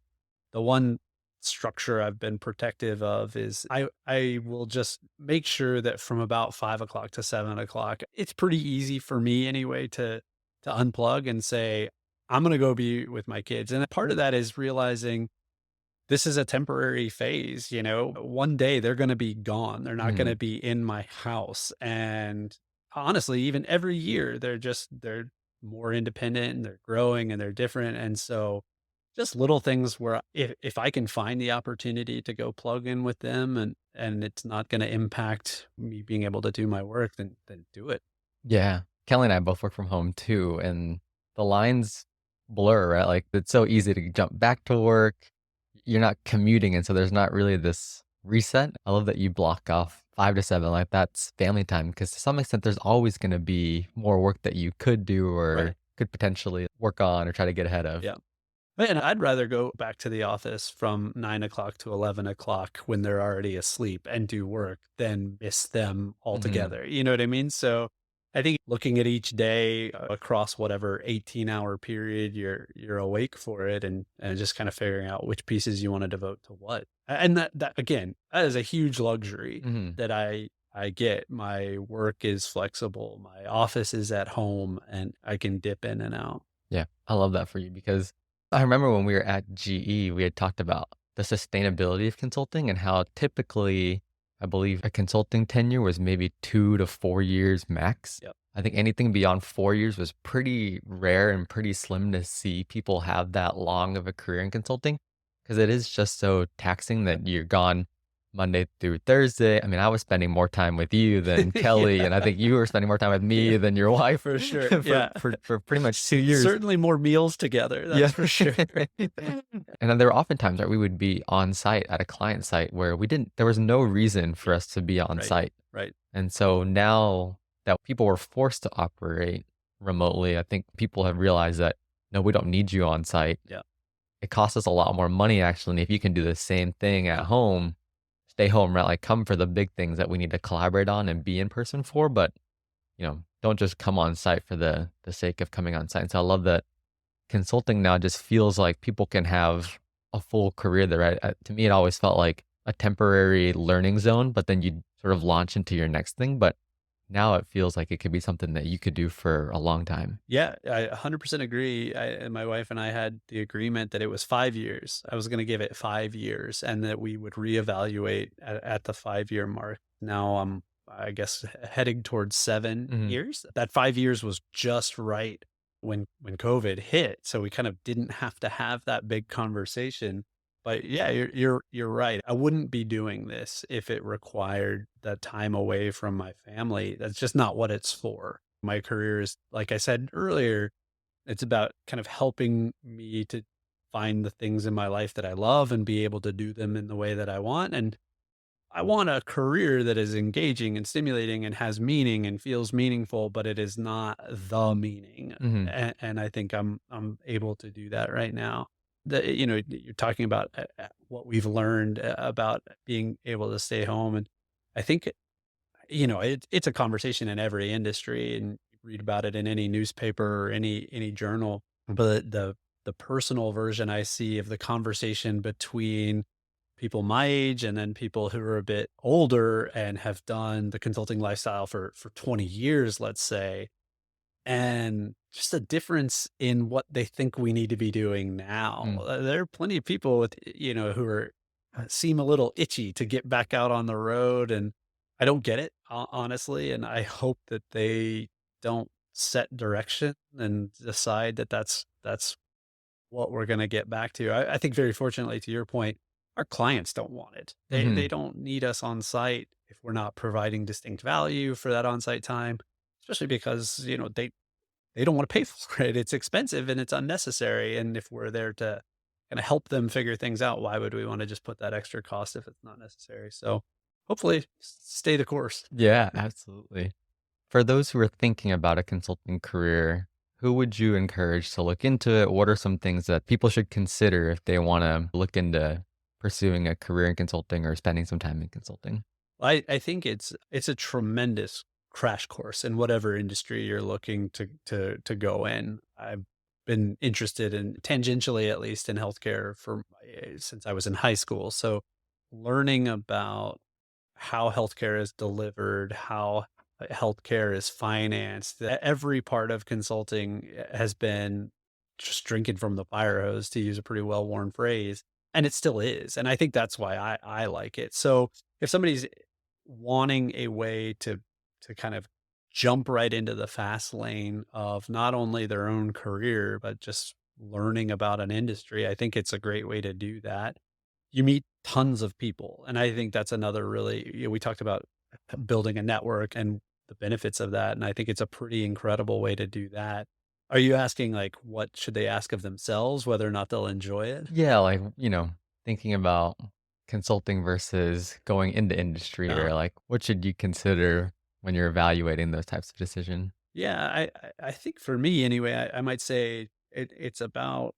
one structure I've been protective of is I will just make sure that from about 5 o'clock to 7 o'clock, it's pretty easy for me anyway to unplug and say, I'm gonna go be with my kids. And part of that is realizing this is a temporary phase, one day they're gonna be gone. They're not gonna mhm. be in my house. And honestly, even every year, they're more independent and they're growing and they're different. And so just little things where if I can find the opportunity to go plug in with them and it's not gonna impact me being able to do my work, then do it. Yeah. Kelly and I both work from home too, and the lines blur, right? Like it's so easy to jump back to work. You're not commuting, and so there's not really this reset. I love that you block off 5 to 7, like that's family time, because to some extent, there's always going to be more work that you could do Right. or could potentially work on or try to get ahead of. Yeah. And I'd rather go back to the office from 9 o'clock to 11 o'clock when they're already asleep and do work than miss them Hmm. altogether. You know what I mean? So I think looking at each day across whatever 18-hour period you're awake for it and just kind of figuring out which pieces you want to devote to what. And that again, that is a huge luxury Hmm. that I get. My work is flexible. My office is at home and I can dip in and out. Yeah, I love that for you because I remember when we were at GE, we had talked about the sustainability of consulting and how typically, I believe a consulting tenure was maybe 2 to 4 years max. Yep. I think anything beyond 4 years was pretty rare and pretty slim to see people have that long of a career in consulting because it is just so taxing Yep. that you're gone Monday through Thursday. I mean, I was spending more time with you than Kelly, and I Yeah. think you were spending more time with Yeah. me than your wife For sure. for, Yeah. for pretty much 2 years. Certainly more meals together. Yeah. That's for sure. And then there were often times that we would be on site at a client site where there was no reason for Yeah. us to be on Right. site. Right. And so now that people were forced to operate remotely, I think people have realized that, no, we don't need you on site. Yeah. It costs us a lot more money actually. And if you can do the same thing at home, stay home, right? Like come for the big things that we need to collaborate on and be in person for, but don't just come on site for the sake of coming on site. And so I love that consulting now just feels like people can have a full career there. To me, it always felt like a temporary learning zone, but then you sort of launch into your next thing. But now it feels like it could be something that you could do for a long time. Yeah, I 100% agree. And my wife and I had the agreement that it was 5 years. I was going to give it 5 years and that we would reevaluate at the 5 year mark. Now I'm, I guess, heading towards seven Hmm. years. That 5 years was just right when COVID hit. So we kind of didn't have to have that big conversation. But yeah, you're right. I wouldn't be doing this if it required that time away from my family. That's just not what it's for. My career is, like I said earlier, it's about kind of helping me to find the things in my life that I love and be able to do them in the way that I want. And I want a career that is engaging and stimulating and has meaning and feels meaningful, but it is not the meaning. Hmm. And I think I'm able to do that right now. You're talking about what we've learned about being able to stay home, and I think it's a conversation in every industry, and you read about it in any newspaper or any journal. But the personal version I see of the conversation between people my age and then people who are a bit older and have done the consulting lifestyle for 20 years, let's say, and just a difference in what they think we need to be doing now. Mm. There are plenty of people with, who are seem a little itchy to get back out on the road, and I don't get it, honestly. And I hope that they don't set direction and decide that that's what we're going to get back to. I think very fortunately, to your point, our clients don't want it. They Hmm. don't need us on site if we're not providing distinct value for that on site time, especially because they don't want to pay for it. It's expensive and it's unnecessary. And if we're there to kind of help them figure things out, why would we want to just put that extra cost if it's not necessary? So hopefully stay the course. Yeah, absolutely. For those who are thinking about a consulting career, who would you encourage to look into it? What are some things that people should consider if they want to look into pursuing a career in consulting or spending some time in consulting? I think it's a tremendous crash course in whatever industry you're looking to go in. I've been interested in tangentially, at least in healthcare since I was in high school. So learning about how healthcare is delivered, how healthcare is financed, every part of consulting has been just drinking from the fire hose, to use a pretty well worn phrase. And it still is. And I think that's why I like it. So if somebody's wanting a way to kind of jump right into the fast lane of not only their own career, but just learning about an industry, I think it's a great way to do that. You meet tons of people. And I think that's another really, we talked about building a network and the benefits of that. And I think it's a pretty incredible way to do that. Are you asking like what should they ask of themselves, whether or not they'll enjoy it? Yeah, like, thinking about consulting versus going into industry Uh, or like what should you consider when you're evaluating those types of decision? yeah, I think for me anyway, I might say it's about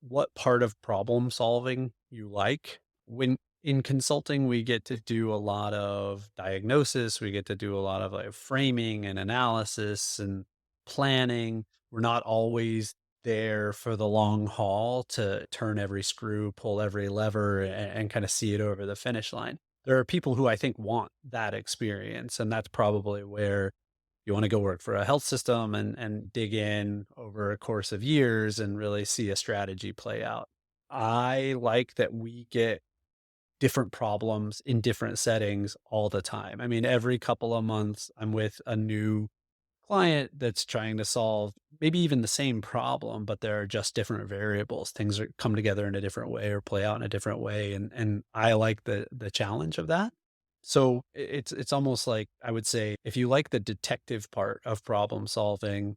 what part of problem solving you like. When in consulting, we get to do a lot of diagnosis, we get to do a lot of like framing and analysis and planning. We're not always there for the long haul to turn every screw, pull every lever, and kind of see it over the finish line. There are people who I think want that experience, and that's probably where you want to go work for a health system and dig in over a course of years and really see a strategy play out. I like that we get different problems in different settings all the time. I mean, every couple of months, I'm with a new client that's trying to solve maybe even the same problem, but there are just different variables. Things are come together in a different way or play out in a different way, and I like the challenge of that. So it's almost like I would say if you like the detective part of problem solving,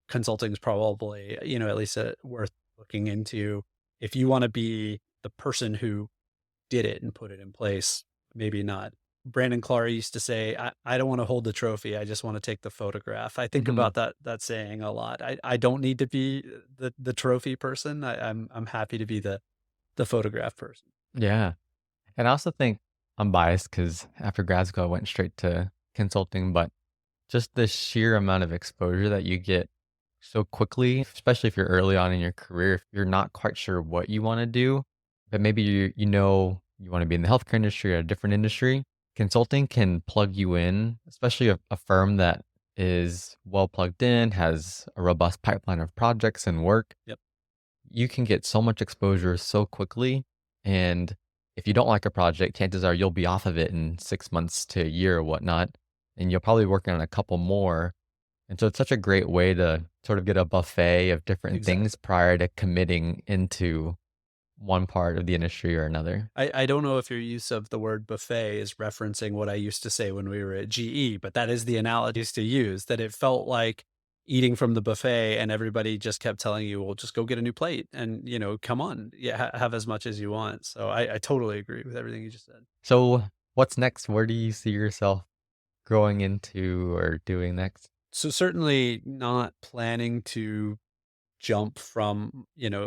consulting is probably, at least worth looking into. If you want to be the person who did it and put it in place, maybe not. Brandon Clark used to say, I don't want to hold the trophy. I just want to take the photograph. I think Mhm. about that saying a lot. I don't need to be the trophy person. I'm happy to be the photograph person. Yeah. And I also think I'm biased because after grad school, I went straight to consulting, but just the sheer amount of exposure that you get so quickly, especially if you're early on in your career, if you're not quite sure what you want to do, but maybe you want to be in the healthcare industry or a different industry, consulting can plug you in, especially a firm that is well plugged in, has a robust pipeline of projects and work. Yep, You can get so much exposure so quickly. And if you don't like a project, chances are you'll be off of it in 6 months to a year or whatnot. And you'll probably work on a couple more. And so it's such a great way to sort of get a buffet of different things exactly. prior to committing into one part of the industry or another. I don't know if your use of the word buffet is referencing what I used to say when we were at GE, but that is the analogy I used to use, that it felt like eating from the buffet and everybody just kept telling you, well, just go get a new plate and, come on, yeah, have as much as you want. So I totally agree with everything you just said. So what's next? Where do you see yourself growing into or doing next? So certainly not planning to jump from,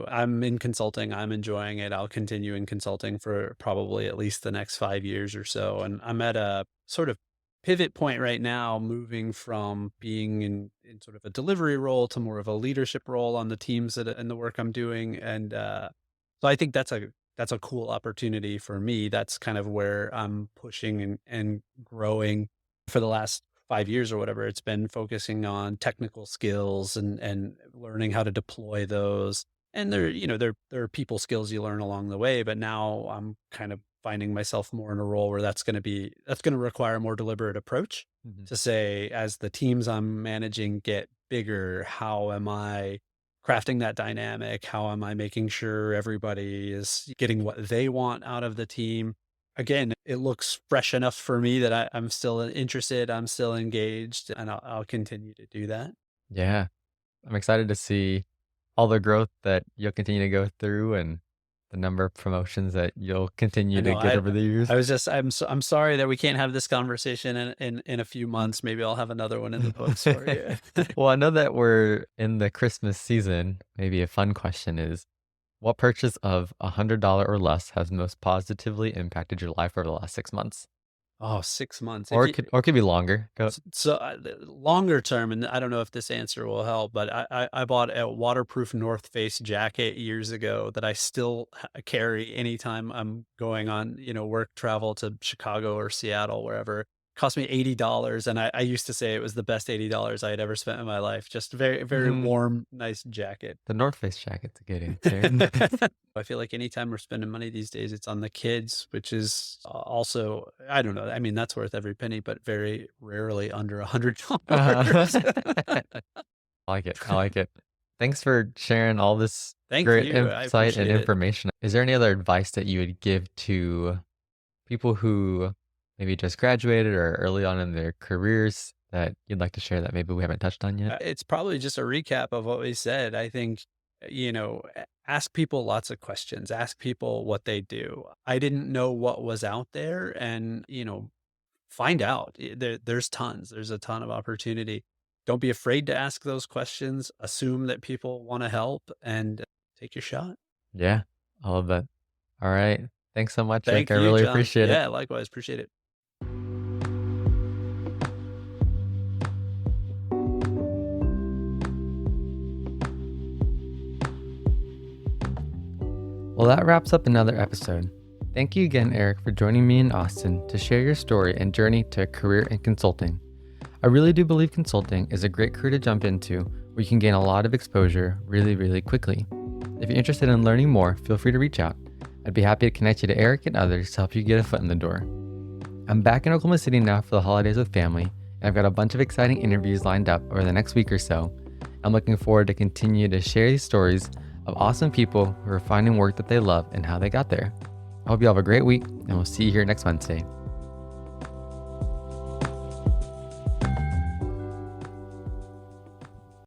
I'm in consulting, I'm enjoying it. I'll continue in consulting for probably at least the next 5 years or so. And I'm at a sort of pivot point right now, moving from being in sort of a delivery role to more of a leadership role on the teams and the work I'm doing. And so I think that's a cool opportunity for me. That's kind of where I'm pushing and growing for the last 5 years or whatever. It's been focusing on technical skills and learning how to deploy those. And there are people skills you learn along the way, but now I'm kind of finding myself more in a role where that's going to require a more deliberate approach Mhm. to say, as the teams I'm managing get bigger, how am I crafting that dynamic? How am I making sure everybody is getting what they want out of the team? Again, it looks fresh enough for me that I'm still interested, I'm still engaged, and I'll continue to do that. Yeah. I'm excited to see all the growth that you'll continue to go through and the number of promotions that you'll I continue to know get over the years. I was just I'm sorry that we can't have this conversation in a few months. Maybe I'll have another one in the books for you. Well, I know that we're in the Christmas season. Maybe a fun question is, what purchase of $100 or less has most positively impacted your life over the last 6 months? Oh, 6 months. If Or you it could be longer. Go. So, the longer term, and I don't know if this answer will help, but I bought a waterproof North Face jacket years ago that I still carry anytime I'm going on, work travel to Chicago or Seattle, wherever. Cost me $80, and I used to say it was the best $80 I had ever spent in my life. Just very, very Mhm. warm, nice jacket. The North Face jacket's a good answer. I feel like anytime we're spending money these days, it's on the kids, which is also, I don't know. I mean, that's worth every penny, but very rarely under $100. I like it. I like it. Thanks for sharing all this Thank great you. I insight and appreciate it. information. Is there any other advice that you would give to people who maybe just graduated or early on in their careers that you'd like to share that maybe we haven't touched on yet? It's probably just a recap of what we said. I think, ask people lots of questions, ask people what they do. I didn't know what was out there and, find out. There's tons. There's a ton of opportunity. Don't be afraid to ask those questions. Assume that people want to help and take your shot. Yeah, I love that. All right. Thanks so much, Rick. Thank I you, really John. appreciate it. Yeah, likewise. Appreciate it. Well, that wraps up another episode. Thank you again, Aric, for joining me in Austin to share your story and journey to a career in consulting. I really do believe consulting is a great career to jump into where you can gain a lot of exposure really, really quickly. If you're interested in learning more, feel free to reach out. I'd be happy to connect you to Aric and others to help you get a foot in the door. I'm back in Oklahoma City now for the holidays with family, and I've got a bunch of exciting interviews lined up over the next week or so. I'm looking forward to continue to share these stories of awesome people who are finding work that they love and how they got there. I hope you all have a great week, and we'll see you here next Wednesday.